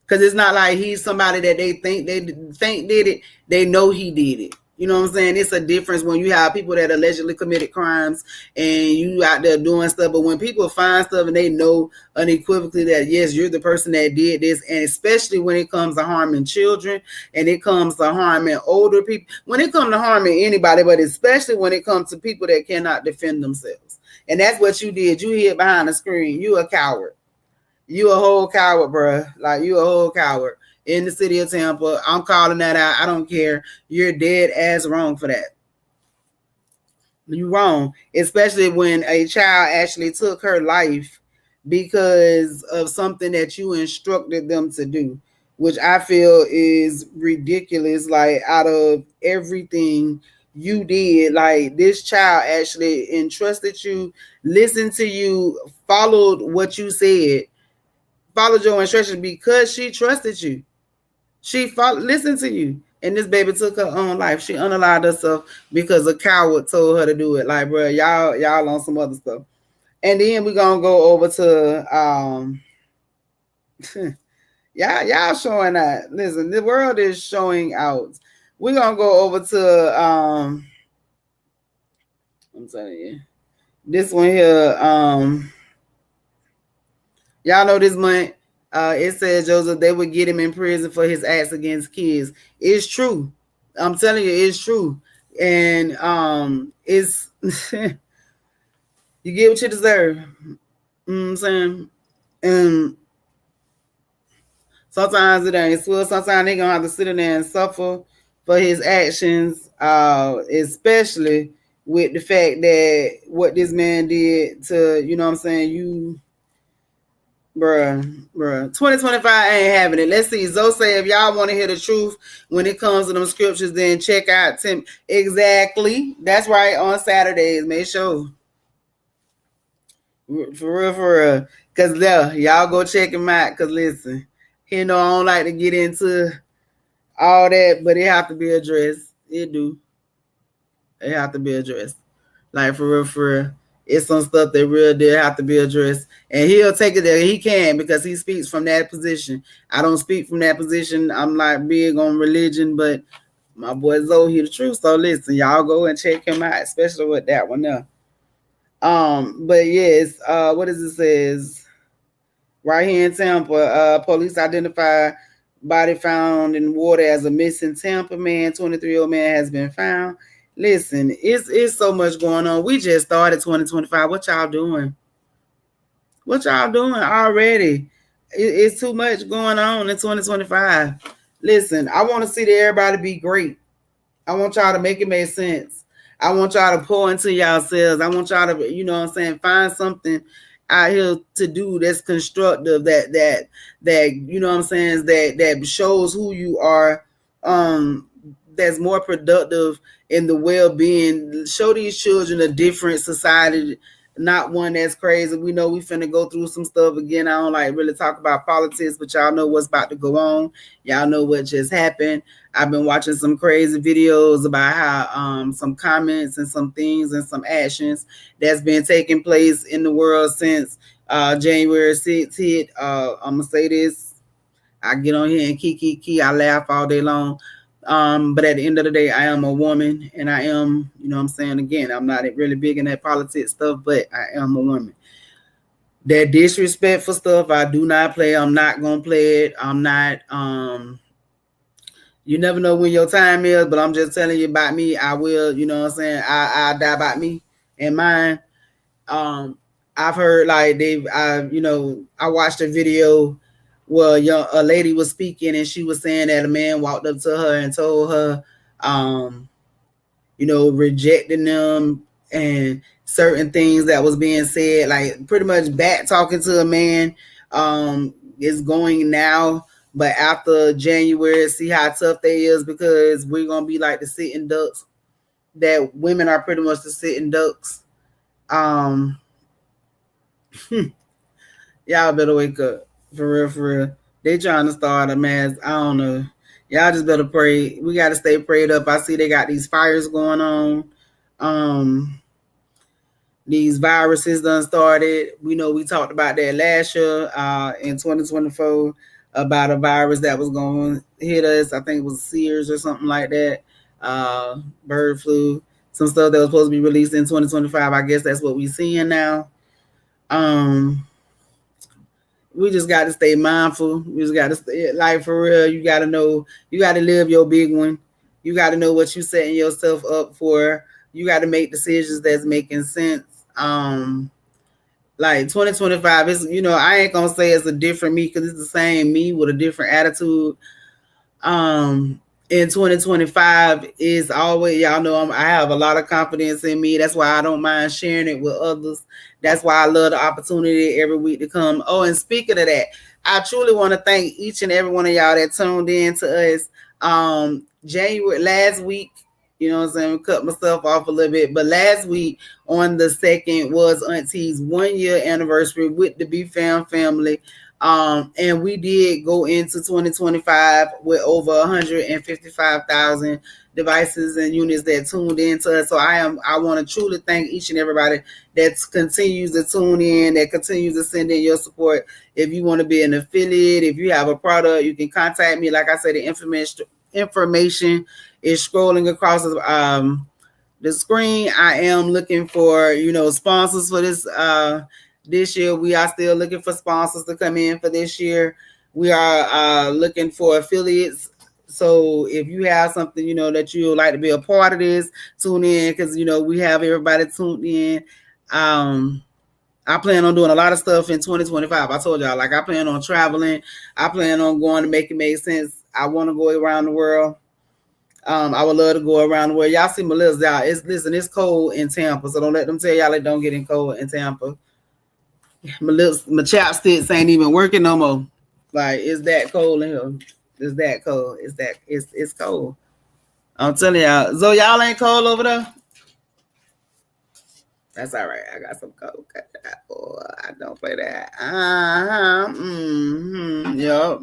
[SPEAKER 1] Because it's not like he's somebody that they think did it. They know he did it. You know what I'm saying? It's a difference when you have people that allegedly committed crimes and you out there doing stuff. But when people find stuff and they know unequivocally that, yes, you're the person that did this, and especially when it comes to harming children and it comes to harming older people, when it comes to harming anybody, but especially when it comes to people that cannot defend themselves. And that's what you did. You hid behind the screen. You a coward. You a whole coward, bro. Like, you a whole coward. In the city of Tampa, I'm calling that out. I don't care. You're dead ass wrong for that. You're wrong, especially when a child actually took her life because of something that you instructed them to do, which I feel is ridiculous. Like, out of everything you did, like, this child actually entrusted you, listened to you, followed what you said, followed your instructions because she trusted you. She listened to you, and this baby took her own life. She unalived herself because a coward told her to do it. Like, bro, y'all on some other stuff. And then we're gonna go over to y'all showing out. Listen, the world is showing out. We're gonna go over to I'm telling you, this one here. Y'all know this month. It says, Joseph, they would get him in prison for his acts against kids. It's true. I'm telling you, it's true. And it's you get what you deserve. You know what I'm saying? And sometimes it ain't swell. Sometimes they're gonna have to sit in there and suffer for his actions, especially with the fact that what this man did to, you know what I'm saying, you. Bruh. 2025 ain't having it. Let's see. Zoe say, if y'all want to hear the truth when it comes to them scriptures, then check out Tim. Exactly. That's right. On Saturdays, make sure. For real. Because y'all go check him out. Because listen, I don't like to get into all that, but it have to be addressed. It do. It have to be addressed. Like, for real. It's some stuff that real did have to be addressed, and he'll take it there. He can, because he speaks from that position. I don't speak from that position. I'm not big on religion, but my boy Zoe, he the truth. So listen, y'all go and check him out, especially with that one there. But yes, what does it says? Right here in Tampa, police identify body found in water as a missing Tampa man. 23-year-old man has been found. Listen, it's so much going on. We just started 2025. What y'all doing? What y'all doing already? It's too much going on in 2025. Listen, I want to see that everybody be great. I want y'all to make it make sense. I want y'all to pour into yourselves. I want y'all to, you know what I'm saying, find something out here to do that's constructive, that you know what I'm saying, that shows who you are, that's more productive in the well-being. Show these children a different society, not one that's crazy. We know we finna go through some stuff again. I don't like really talk about politics, but y'all know what's about to go on. Y'all know what just happened. I've been watching some crazy videos about how some comments and some things and some actions that's been taking place in the world since January 6th hit. I'm gonna say this. I get on here and key. I laugh all day long. But at the end of the day, I am a woman, and I am, you know what I'm saying? Again, I'm not really big in that politics stuff, but I am a woman. That disrespectful stuff, I do not play. I'm not going to play it. I'm not, you never know when your time is, but I'm just telling you about me. I will, you know what I'm saying? I die about me and mine. I've heard like I watched a video where a lady was speaking and she was saying that a man walked up to her and told her, rejecting them and certain things that was being said, like pretty much back talking to a man is going now. But after January, see how tough they is, because we're going to be like the sitting ducks, that women are pretty much the sitting ducks. Y'all better wake up. For real. They trying to start a mass. I don't know. Y'all just better pray. We got to stay prayed up. I see they got these fires going on. These viruses done started. We know we talked about that last year in 2024 about a virus that was going to hit us. I think it was SEERS or something like that. Bird flu. Some stuff that was supposed to be released in 2025. I guess that's what we're seeing now. We just got to stay mindful. We just got to stay, like, for real. You got to know, you got to live your big one. You got to know what you're setting yourself up for. You got to make decisions that's making sense. Like 2025 is, I ain't gonna say it's a different me, because it's the same me with a different attitude. In 2025 is always, y'all know I have a lot of confidence in me. That's why I don't mind sharing it with others. That's why I love the opportunity every week to come. Oh, and speaking of that, I truly want to thank each and every one of y'all that tuned in to us. January last week, you know what I'm saying, cut myself off a little bit, but last week on the 2nd was Auntie's 1 year anniversary with the BFAM family. And we did go into 2025 with over 155,000 devices and units that tuned into us. So I want to truly thank each and everybody that continues to tune in, that continues to send in your support. If you want to be an affiliate, if you have a product, you can contact me. Like I said, the information is scrolling across the screen. I am looking for, sponsors for this year. We are still looking for sponsors to come in for this year. We are looking for affiliates. So if you have something, that you would like to be a part of this, tune in, because, we have everybody tuned in. I plan on doing a lot of stuff in 2025. I told y'all, like, I plan on traveling. I plan on going to make it make sense. I want to go around the world. I would love to go around the world. Y'all see my lips out. It's cold in Tampa, so don't let them tell y'all it don't get in cold in Tampa. My chapsticks ain't even working no more. Like, it's that cold in here. It's that cold. It's cold. I'm telling y'all. So y'all ain't cold over there? That's all right. I got some cold. Oh, I don't play that. Yup.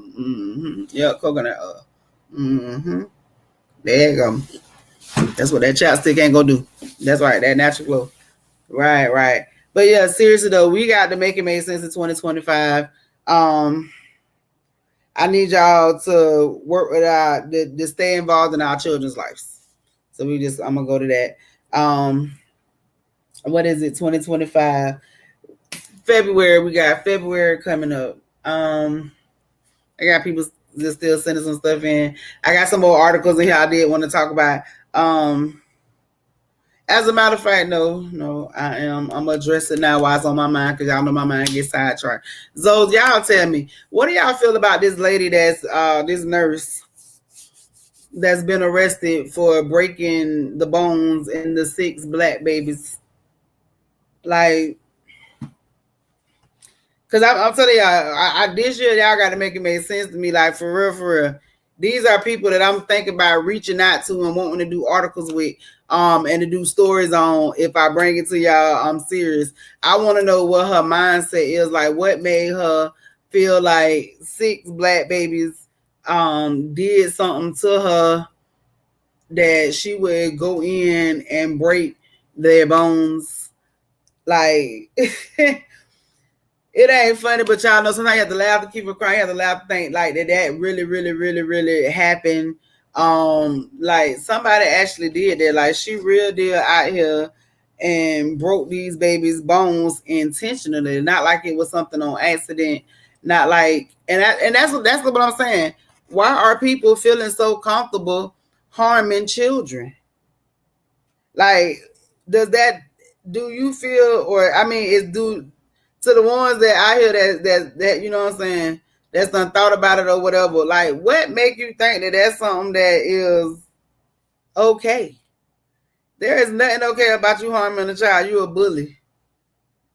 [SPEAKER 1] Yup. Coconut oil. There you go. That's what that chapstick ain't gonna do. That's right. That natural glow. Right. But yeah, seriously though, we got to make it make sense in 2025. I need y'all to work with to stay involved in our children's lives. So I'm gonna go to that. What is it? 2025 February. We got February coming up. I got people just still sending some stuff in. I got some more articles in here I did want to talk about. As a matter of fact, no, I'm addressing now while it's on my mind, because y'all know my mind gets sidetracked. So y'all tell me, what do y'all feel about this lady that's this nurse that's been arrested for breaking the bones in the 6 black babies? Like, because I'm telling y'all, this year y'all got to make it make sense to me. Like, for real. These are people that I'm thinking about reaching out to and wanting to do articles with, and to do stories on. If I bring it to y'all, I'm serious. I want to know what her mindset is, like what made her feel like 6 black babies did something to her that she would go in and break their bones. Like it ain't funny, but y'all know sometimes you have to laugh to keep it crying. You have to laugh to think like that really, really, really, really happened. Like somebody actually did that. Like she real deal out here and broke these babies' bones intentionally. Not like it was something on accident. Not like, and that's what I'm saying. Why are people feeling so comfortable harming children? Like, do you feel, or I mean, is do to the ones that I hear that you know what I'm saying, that's done thought about it or whatever, like what make you think that that's something that is okay? There is nothing okay about you harming a child. You a bully.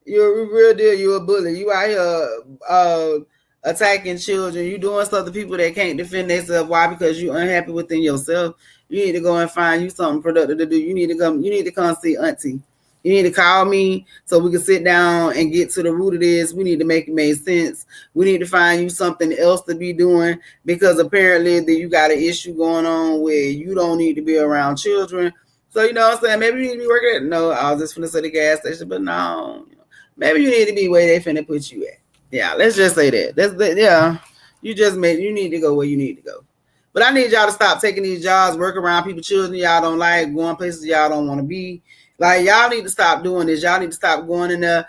[SPEAKER 1] You're a real deal. You're a bully. You out here attacking children. You doing stuff to people that can't defend themselves. Why? Because you unhappy within yourself. You need to go and find you something productive to do. You need to come. You need to come see Auntie. You need to call me so we can sit down and get to the root of this. We need to make it make sense. We need to find you something else to be doing, because apparently that you got an issue going on where you don't need to be around children. So you know what I'm saying? Maybe you need to be working at, no, I was just finna say the gas station, but no. Maybe you need to be where they finna put you at. Yeah, let's just say that. Yeah. You need to go where you need to go. But I need y'all to stop taking these jobs, work around people, children y'all don't like, going places y'all don't want to be. Like, y'all need to stop doing this. Y'all need to stop going in there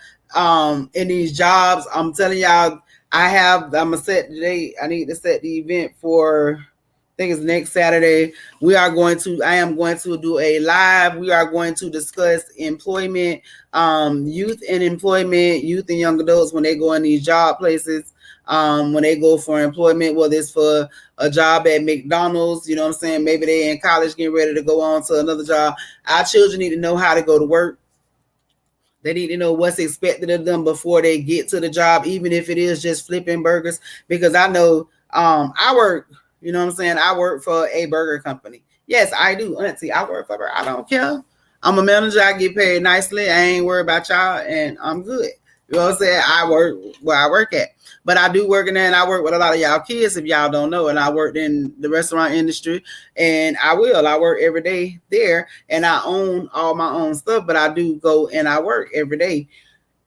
[SPEAKER 1] in these jobs. I'm telling y'all, I'm gonna set the date. I need to set the event for, I think it's next Saturday. I am going to do a live. We are going to discuss employment, youth and employment, youth and young adults when they go in these job places, when they go for employment, whether it's for a job at McDonald's, you know what I'm saying? Maybe they're in college getting ready to go on to another job. Our children need to know how to go to work. They need to know what's expected of them before they get to the job, even if it is just flipping burgers. Because I know I work, you know what I'm saying? I work for a burger company. Yes, I do, Auntie. I work for her. I don't care. I'm a manager. I get paid nicely. I ain't worried about y'all, and I'm good. You know what I'm saying? I work where I work at. But I do work in there, and I work with a lot of y'all kids, if y'all don't know. And I worked in the restaurant industry, and I work every day there, and I own all my own stuff, but I do go and I work every day.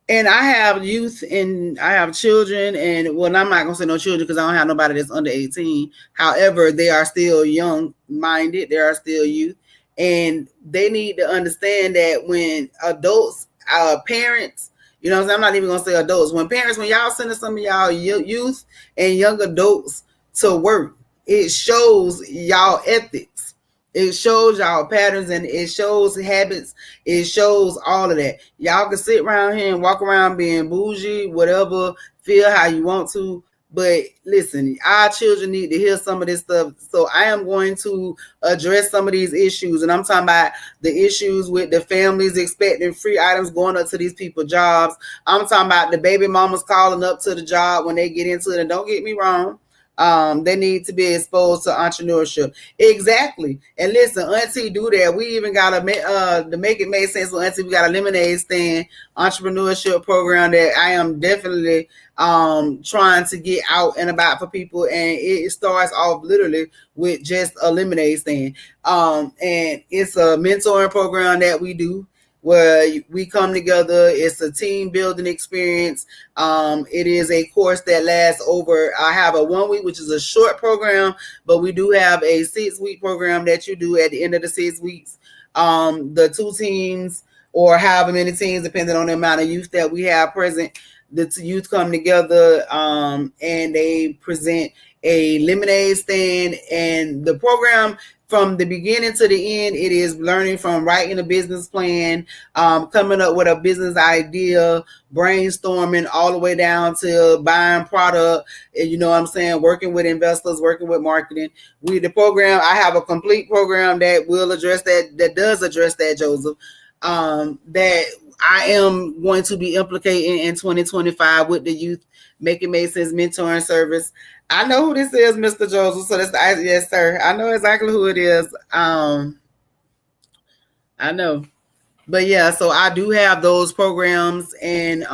[SPEAKER 1] And I have youth and I have children, and well, I'm not gonna say no children because I don't have nobody that's under 18. However, they are still young minded, they are still youth, and they need to understand that when adults, parents, you know what I'm saying? I'm not even gonna say adults. When y'all sending some of y'all youth and young adults to work, it shows y'all ethics. It shows y'all patterns, and it shows habits. It shows all of that. Y'all can sit around here and walk around being bougie, whatever, feel how you want to. But listen, our children need to hear some of this stuff. So I am going to address some of these issues. And I'm talking about the issues with the families expecting free items going up to these people's jobs. I'm talking about the baby mamas calling up to the job when they get into it. And don't get me wrong, they need to be exposed to entrepreneurship. Exactly. And listen, Auntie do that. We even got to make it make sense with Auntie. We got a lemonade stand entrepreneurship program that I am definitely trying to get out and about for people. And it starts off literally with just a lemonade stand. And it's a mentoring program that we do, where we come together. It's a team building experience. It is a course that lasts over, I have a 1 week, which is a short program, but we do have a 6-week program that you do at the end of the 6 weeks. The 2 teams, or however many teams, depending on the amount of youth that we have present, the youth come together and they present a lemonade stand. And the program, from the beginning to the end, it is learning from writing a business plan, coming up with a business idea, brainstorming, all the way down to buying product, and you know what I'm saying, working with investors, working with marketing. I have a complete program that will address that does address that, Joseph. That I am going to be implicating in 2025 with the youth Make It Make Sense mentoring service. I know who this is, Mr. Joseph. So that's yes, sir. I know exactly who it is. I know. But yeah, so I do have those programs and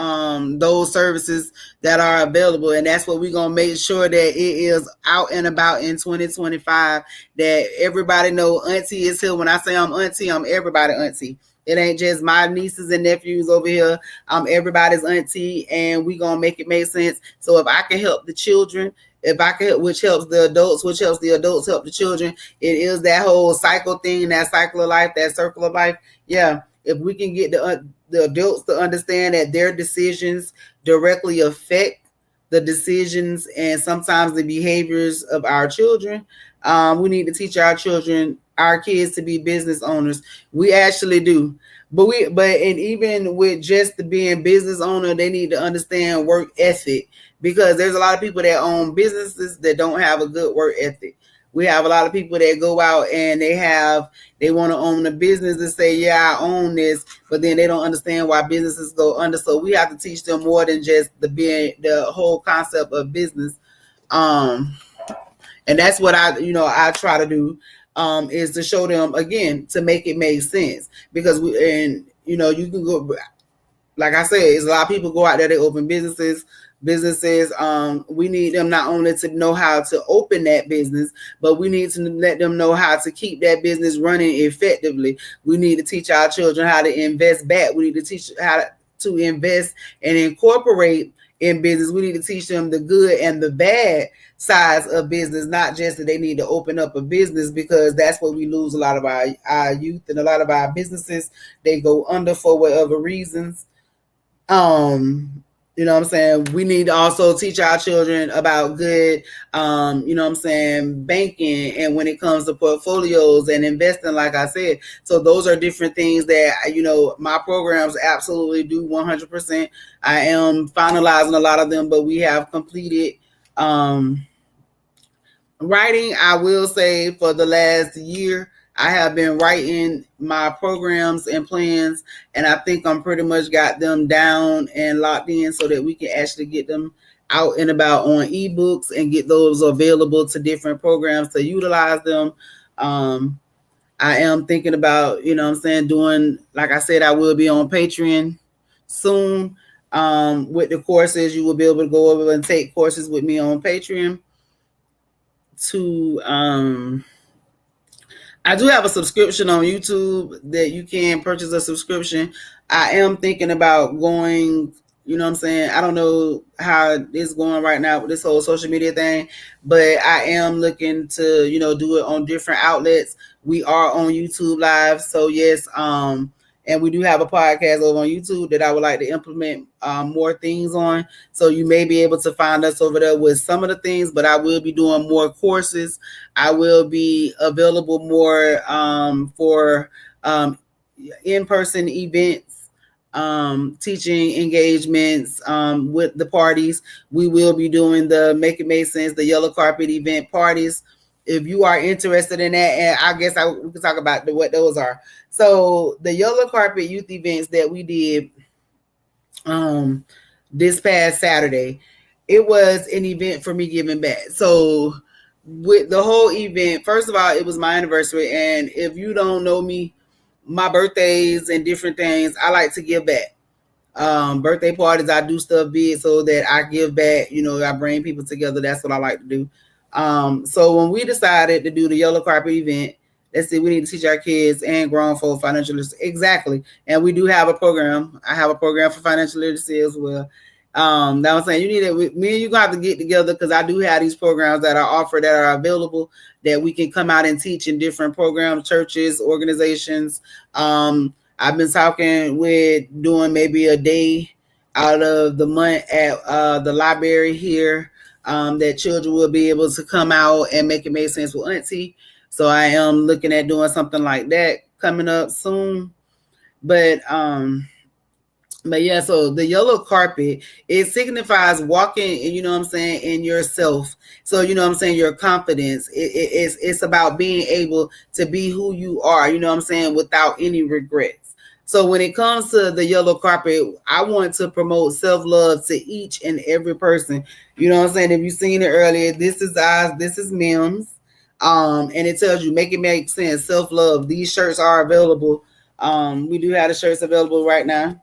[SPEAKER 1] those services that are available, and that's what we're gonna make sure that it is out and about in 2025. That everybody know Auntie is here. When I say I'm Auntie, I'm everybody Auntie. It ain't just my nieces and nephews over here. I'm everybody's Auntie, and we gonna make it make sense. So if I can help the children, if I can, which helps the adults, which helps the adults help the children, it is that whole cycle thing, that cycle of life, that circle of life. Yeah. If we can get the adults to understand that their decisions directly affect the decisions and sometimes the behaviors of our children, we need to teach our kids to be business owners. We actually do. But even with just the being business owner, they need to understand work ethic, because there's a lot of people that own businesses that don't have a good work ethic. We have a lot of people that go out and they want to own a business and say, yeah, I own this, but then they don't understand why businesses go under. So we have to teach them more than just the whole concept of business. And that's what I try to do, is to show them, again, to make it make sense, because you can go, like I said, it's a lot of people go out there, they open businesses. We need them not only to know how to open that business, but we need to let them know how to keep that business running effectively. We need to teach our children how to invest back. We need to teach how to invest and incorporate in business. We need to teach them the good and the bad sides of business, not just that they need to open up a business, because that's where we lose a lot of our youth, and a lot of our businesses, they go under for whatever reasons. You know what I'm saying? We need to also teach our children about good, banking, and when it comes to portfolios and investing, like I said. So those are different things that, my programs absolutely do 100%. I am finalizing a lot of them, but we have completed writing. I will say for the last year, I have been writing my programs and plans, and I think I'm pretty much got them down and locked in so that we can actually get them out and about on ebooks and get those available to different programs to utilize them. I am thinking about, doing, like I said, I will be on Patreon soon. With the courses, you will be able to go over and take courses with me on Patreon. I do have a subscription on YouTube that you can purchase a subscription. I am thinking about going, I don't know how it's going right now with this whole social media thing, but I am looking to, do it on different outlets. We are on YouTube Live. So yes, and we do have a podcast over on YouTube that I would like to implement more things on. So you may be able to find us over there with some of the things, but I will be doing more courses. I will be available more for in-person events, teaching engagements with the parties. We will be doing the Make It Make Sense, the yellow carpet event parties. If you are interested in that, and I guess we can talk about what those are. So the yellow carpet youth events that we did this past Saturday, it was an event for me giving back. So with the whole event, first of all, it was my anniversary, and if you don't know me, my birthdays and different things, I like to give back. Birthday parties, I do stuff big so that I give back. I bring people together. That's what I like to do. So when we decided to do the yellow carpet event, let's see, we need to teach our kids and grown folk financial literacy. Exactly. And we do have a program. I have a program for financial literacy as well. That was saying, me and you gonna have to get together, because I do have these programs that are offered, that are available, that we can come out and teach in different programs, churches, organizations. I've been talking with doing maybe a day out of the month at the library here, that children will be able to come out and make it make sense with Auntie. So I am looking at doing something like that coming up soon. But yeah, so the yellow carpet, it signifies walking, in yourself. So, your confidence. It's about being able to be who you are, without any regrets. So when it comes to the yellow carpet, I want to promote self-love to each and every person. You know what I'm saying? If you've seen it earlier, this is ours, this is Mims. And it tells you, make it make sense, self-love. These shirts are available. We do have the shirts available right now.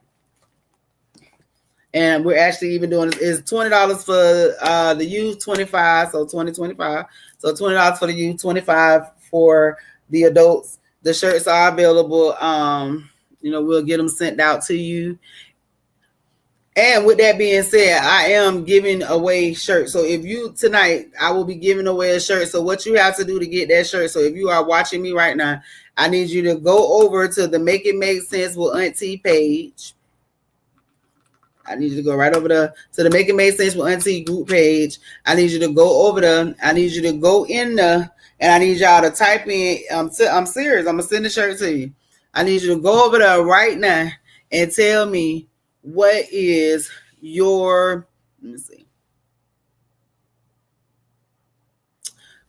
[SPEAKER 1] And we're actually even doing is $20 for the youth, 25, so 2025. So $20 for the youth, 25 for the adults. The shirts are available. We'll get them sent out to you. And with that being said, I am giving away shirts. So if you tonight, I will be giving away a shirt. So what you have to do to get that shirt. So if you are watching me right now, I need you to go over to the Make It Make Sense with Aunti page. I need you to go right over to the Make It Make Sense with Aunti group page. I need you to go over there. I need you to go in there, and I need y'all to type in. I'm serious. I'm gonna send the shirt to you. I need you to go over there right now and tell me what is your. Let me see.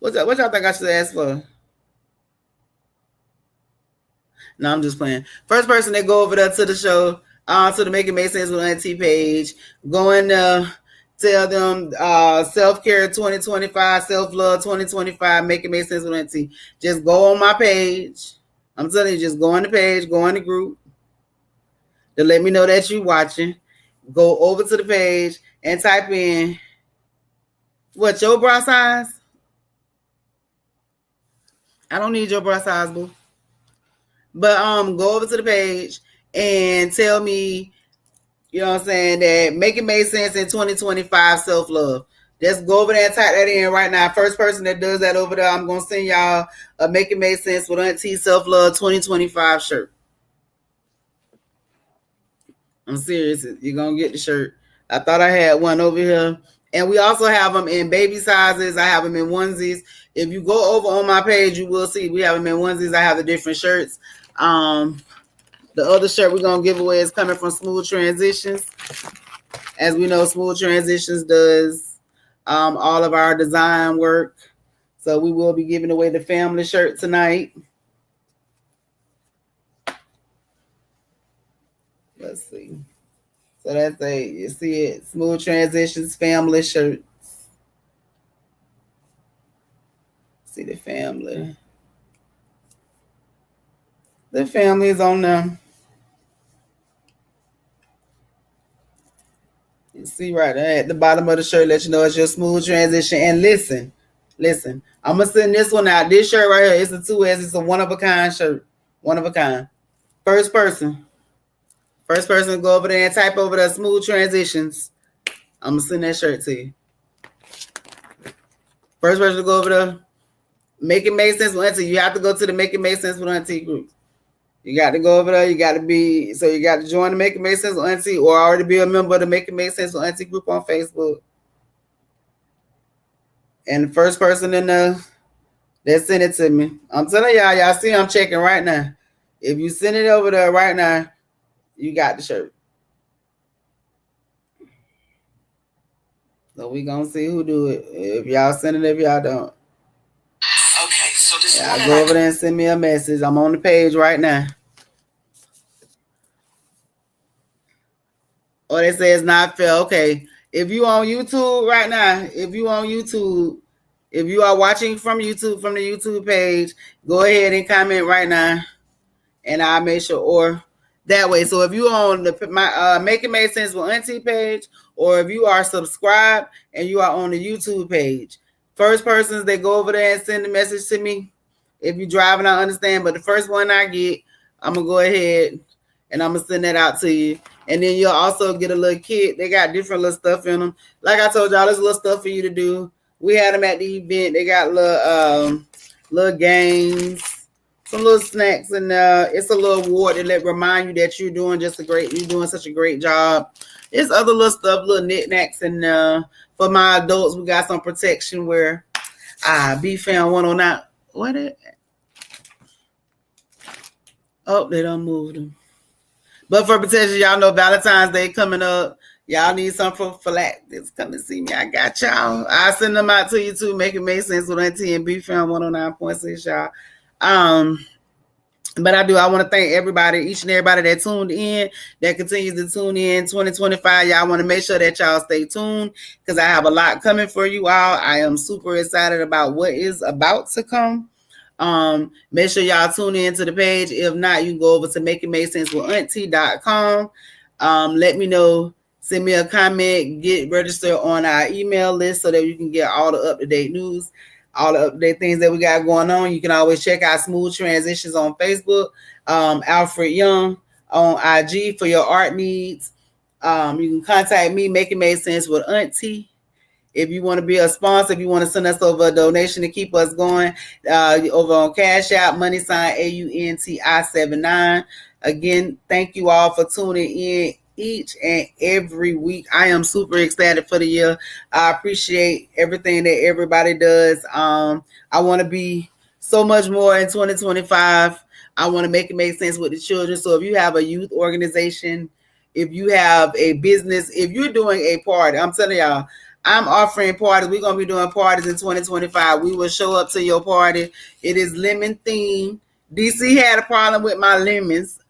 [SPEAKER 1] What y'all think I should ask for? No, I'm just playing. First person that go over there to the show. To the Make It Make Sense with Aunti page. Go in tell them self-care 2025, self-love 2025, Make It Make Sense with Aunti. Just go on my page. I'm telling you, just go on the page, go in the group to let me know that you're watching. Go over to the page and type in what your bra size. I don't need your bra size, boo. But go over to the page and tell me, you know what I'm saying, that Make It Make Sense in 2025 self-love. Just go over there and type that in right now. First person that does that over there, I'm going to send y'all a Make It Make Sense with Aunti self-love 2025 shirt. I'm serious. You're going to get the shirt. I thought I had one over here. And we also have them in baby sizes. I have them in onesies. If you go over on my page, you will see we have them in onesies. I have the different shirts. The other shirt we're going to give away is coming from Smooth Transitions. As we know, Smooth Transitions does all of our design work. So we will be giving away the family shirt tonight. Let's see. So that's you see it, Smooth Transitions family shirts. See the family. The family is on them. You see right there at the bottom of the shirt, let you know it's your Smooth Transition. And listen, I'm going to send this one out. This shirt right here, it's a 2S. It's a one-of-a-kind shirt. One of a kind. First person to go over there and type over the Smooth Transitions. I'm going to send that shirt to you. First person to go over there, Make It Make Sense with Aunti. You have to go to the Make It Make Sense with Aunti group. You got to go over there. You got to join the Make It Make Sense with Aunti or already be a member of the Make It Make Sense with Aunti group on Facebook. And the first person in there that sent it to me, I'm telling y'all see I'm checking right now. If you send it over there right now, you got the shirt. So we gonna see who do it. If y'all send it, if y'all don't. Okay, so this y'all go over there and send me a message. I'm on the page right now. Or they say it's not fair. Okay. If you on YouTube right now, if you are watching from YouTube, from the YouTube page, go ahead and comment right now. And I'll make sure, or that way. So if you on my Make It Make Sense with Aunti page, or if you are subscribed and you are on the YouTube page, first persons that go over there and send a message to me. If you're driving, I understand, but the first one I get, I'm gonna go ahead and I'm gonna send that out to you. And then you'll also get a little kit. They got different little stuff in them. Like I told y'all, there's little stuff for you to do. We had them at the event. They got little games, some little snacks, and it's a little award that remind you that you're doing such a great job. It's other little stuff, little knickknacks, and for my adults, we got some protection wear. BFAM 109. What it? Oh, they done moved them. But for protection, y'all know Valentine's Day coming up. Y'all need something for phylactics. Come and see me. I got y'all. I'll send them out to you too. Make It Make Sense with Aunti and BFAM 109.6, y'all. But I want to thank everybody, each and everybody that tuned in, that continues to tune in 2025. Y'all want to make sure that y'all stay tuned because I have a lot coming for you all. I am super excited about what is about to come. Make sure y'all tune in to the page. If not, you can go over to makingmakesense.com. Let me know. Send me a comment. Get registered on our email list so that you can get all the up-to-date news, all the up-to-date things that we got going on. You can always check out Smooth Transitions on Facebook. Alfred Young on IG for your art needs. You can contact me, Making Make Sense with Aunti. If you want to be a sponsor, if you want to send us over a donation to keep us going, over on Cash App, $AUNTI79. Again, thank you all for tuning in each and every week. I am super excited for the year. I appreciate everything that everybody does. I want to be so much more in 2025. I want to make it make sense with the children. So if you have a youth organization, if you have a business, if you're doing a party, I'm telling y'all, I'm offering parties. We're going to be doing parties in 2025. We will show up to your party. It is lemon themed. DC had a problem with my lemons,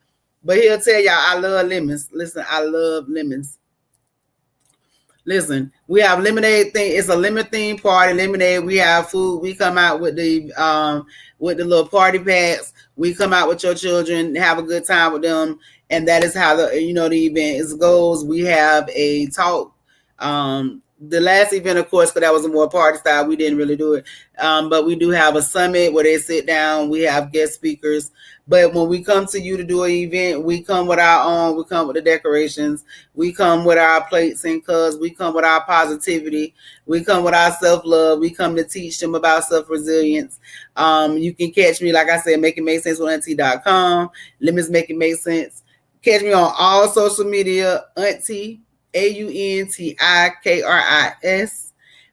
[SPEAKER 1] but he'll tell y'all I love lemons. Listen, I love lemons. Listen, we have lemonade thing. It's a lemon themed party. Lemonade. We have food. We come out with the little party packs. We come out with your children, have a good time with them, and that is how the event goes. We have a talk. The last event, of course, because that was a more party style, we didn't really do it. But we do have a summit where they sit down. We have guest speakers. But when we come to you to do an event, we come with our own. We come with the decorations. We come with our plates and cups. We come with our positivity. We come with our self-love. We come to teach them about self-resilience. You can catch me, like I said, Make It Make Sense with Aunti.com. Lemons Make It Make Sense. Catch me on all social media, Aunti. AUNTIKRIS.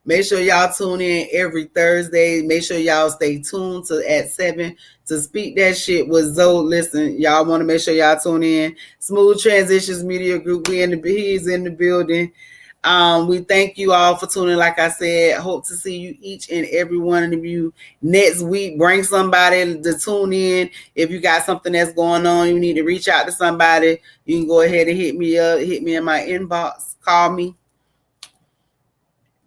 [SPEAKER 1] Make sure y'all tune in every Thursday. Make sure y'all stay tuned at 7 to Speak That Shit with Zoe. Listen, y'all want to make sure y'all tune in. Smooth Transitions Media Group. He's in the building. We thank you all for tuning. Like I said, hope to see you, each and every one of you, next week. Bring somebody to tune in. If you got something that's going on, you need to reach out to somebody, you can go ahead and hit me up, hit me in my inbox, call me.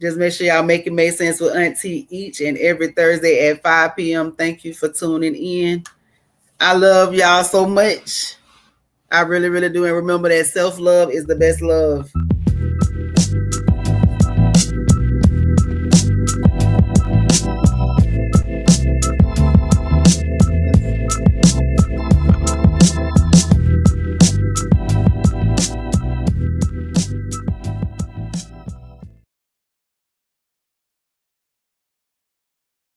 [SPEAKER 1] Just make sure y'all Make It Make Sense with Aunti each and every Thursday at 5 p.m. Thank you for tuning in. I love y'all so much. I really, really do. And remember that self-love is the best love.